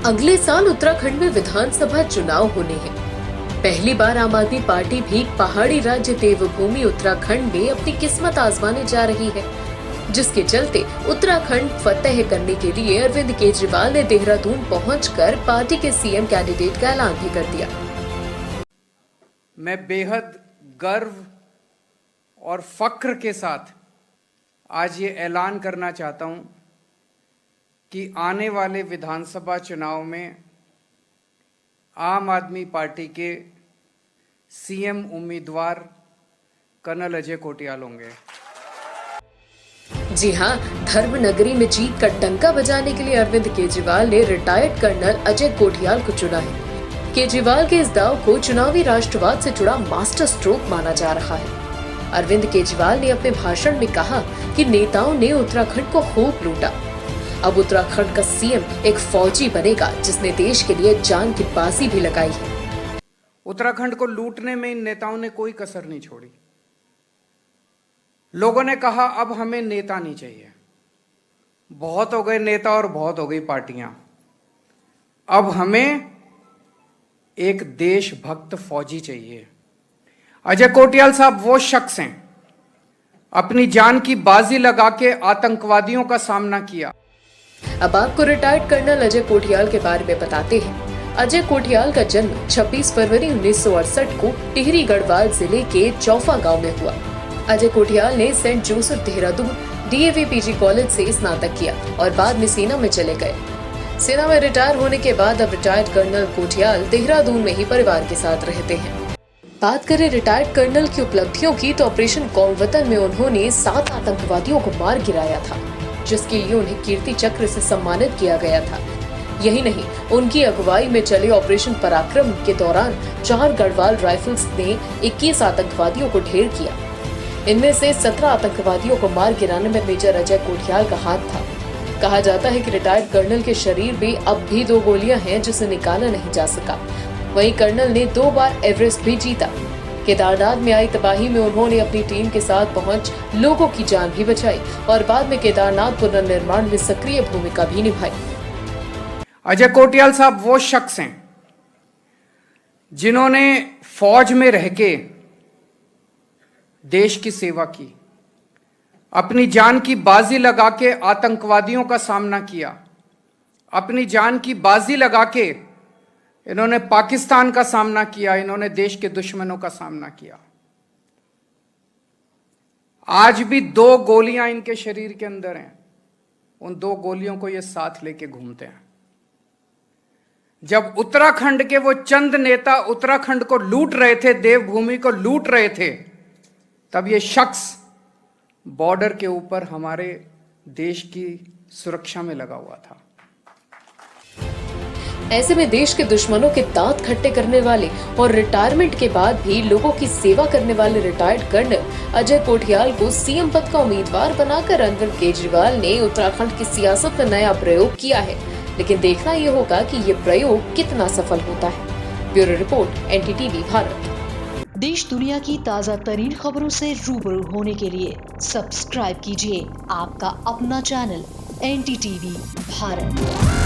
अगले साल उत्तराखंड में विधानसभा चुनाव होने हैं। पहली बार आम आदमी पार्टी भी पहाड़ी राज्य देवभूमि उत्तराखंड में अपनी किस्मत आजमाने जा रही है, जिसके चलते उत्तराखंड फतेह करने के लिए अरविंद केजरीवाल ने देहरादून पहुंचकर पार्टी के सीएम कैंडिडेट का ऐलान भी कर दिया। मैं बेहद गर्व और फख्र के साथ आज ये ऐलान करना चाहता हूं कि आने वाले विधानसभा चुनाव में आम आदमी पार्टी के सीएम उम्मीदवार कर्नल अजय कोटियाल होंगे। जी हां, धर्मनगरी में जीत का डंका बजाने के लिए अरविंद केजरीवाल ने रिटायर्ड कर्नल अजय कोटियाल को चुना है। केजरीवाल के इस दाव को चुनावी राष्ट्रवाद से जुड़ा मास्टर स्ट्रोक माना जा रहा है। अरविंद केजरीवाल ने अपने भाषण में कहा कि नेताओं ने उत्तराखंड को खूब लूटा। अब उत्तराखंड का सीएम एक फौजी बनेगा जिसने देश के लिए जान की बाजी भी लगाई है। उत्तराखंड को लूटने में इन नेताओं ने कोई कसर नहीं छोड़ी। लोगों ने कहा अब हमें नेता नहीं चाहिए, बहुत हो गए नेता और बहुत हो गई पार्टियां, अब हमें एक देशभक्त फौजी चाहिए। अजय कोटियाल साहब वो शख्स हैं, अपनी जान की बाजी लगा के आतंकवादियों का सामना किया। अब आपको रिटायर्ड कर्नल अजय कोटियाल के बारे में बताते हैं। अजय कोटियाल का जन्म 26 फरवरी 1968 को टिहरी गढ़वाल जिले के चौफा गांव में हुआ। अजय कोटियाल ने Saint Joseph Dehradun DAV PG college से स्नातक किया और बाद में सेना में चले गए। सेना में रिटायर होने के बाद अब रिटायर्ड कर्नल कोटियाल देहरादून में ही परिवार के साथ रहते हैं। बात करें रिटायर्ड कर्नल की उपलब्धियों की, तो ऑपरेशन कौमवतन में उन्होंने 7 आतंकवादियों को मार गिराया था, जिसके लिए उन्हें कीर्ति चक्र से सम्मानित किया गया था। यही नहीं, उनकी अगुवाई में चले ऑपरेशन पराक्रम के दौरान 4 गढ़वाल राइफल्स ने 21 आतंकवादियों को ढेर किया। इनमें से 17 आतंकवादियों को मार गिराने में मेजर अजय कोटियाल का हाथ था। कहा जाता है कि रिटायर्ड कर्नल के शरीर में अब भी 2 गोलियां हैं जिसे निकाला नहीं जा सका। वहीं कर्नल ने 2 बार एवरेस्ट भी जीता। केदारनाथ में आई तबाही में उन्होंने अपनी टीम के साथ पहुंच लोगों की जान भी बचाई और बाद में केदारनाथ पुनर्निर्माण में सक्रिय भूमिका भी निभाई। अजय कोटियाल साहब वो शख्स हैं जिन्होंने फौज में रह के देश की सेवा की, अपनी जान की बाजी लगा के आतंकवादियों का सामना किया, अपनी जान की बाजी लगा के इन्होंने पाकिस्तान का सामना किया, इन्होंने देश के दुश्मनों का सामना किया। आज भी 2 गोलियां इनके शरीर के अंदर हैं, उन 2 गोलियों को ये साथ लेके घूमते हैं। जब उत्तराखंड के वो चंद नेता उत्तराखंड को लूट रहे थे, देवभूमि को लूट रहे थे, तब ये शख्स बॉर्डर के ऊपर हमारे देश की सुरक्षा में लगा हुआ था। ऐसे में देश के दुश्मनों के दांत खट्टे करने वाले और रिटायरमेंट के बाद भी लोगों की सेवा करने वाले रिटायर्ड कर्नल अजय कोटियाल को सीएम पद का उम्मीदवार बनाकर अरविंद केजरीवाल ने उत्तराखंड की सियासत में नया प्रयोग किया है। लेकिन देखना ये होगा कि ये प्रयोग कितना सफल होता है। Bureau report, NDTV Bharat. देश दुनिया की ताज़ा तरीन खबरों से रूबरू होने के लिए सब्सक्राइब कीजिए आपका अपना चैनल एनडीटीवी भारत।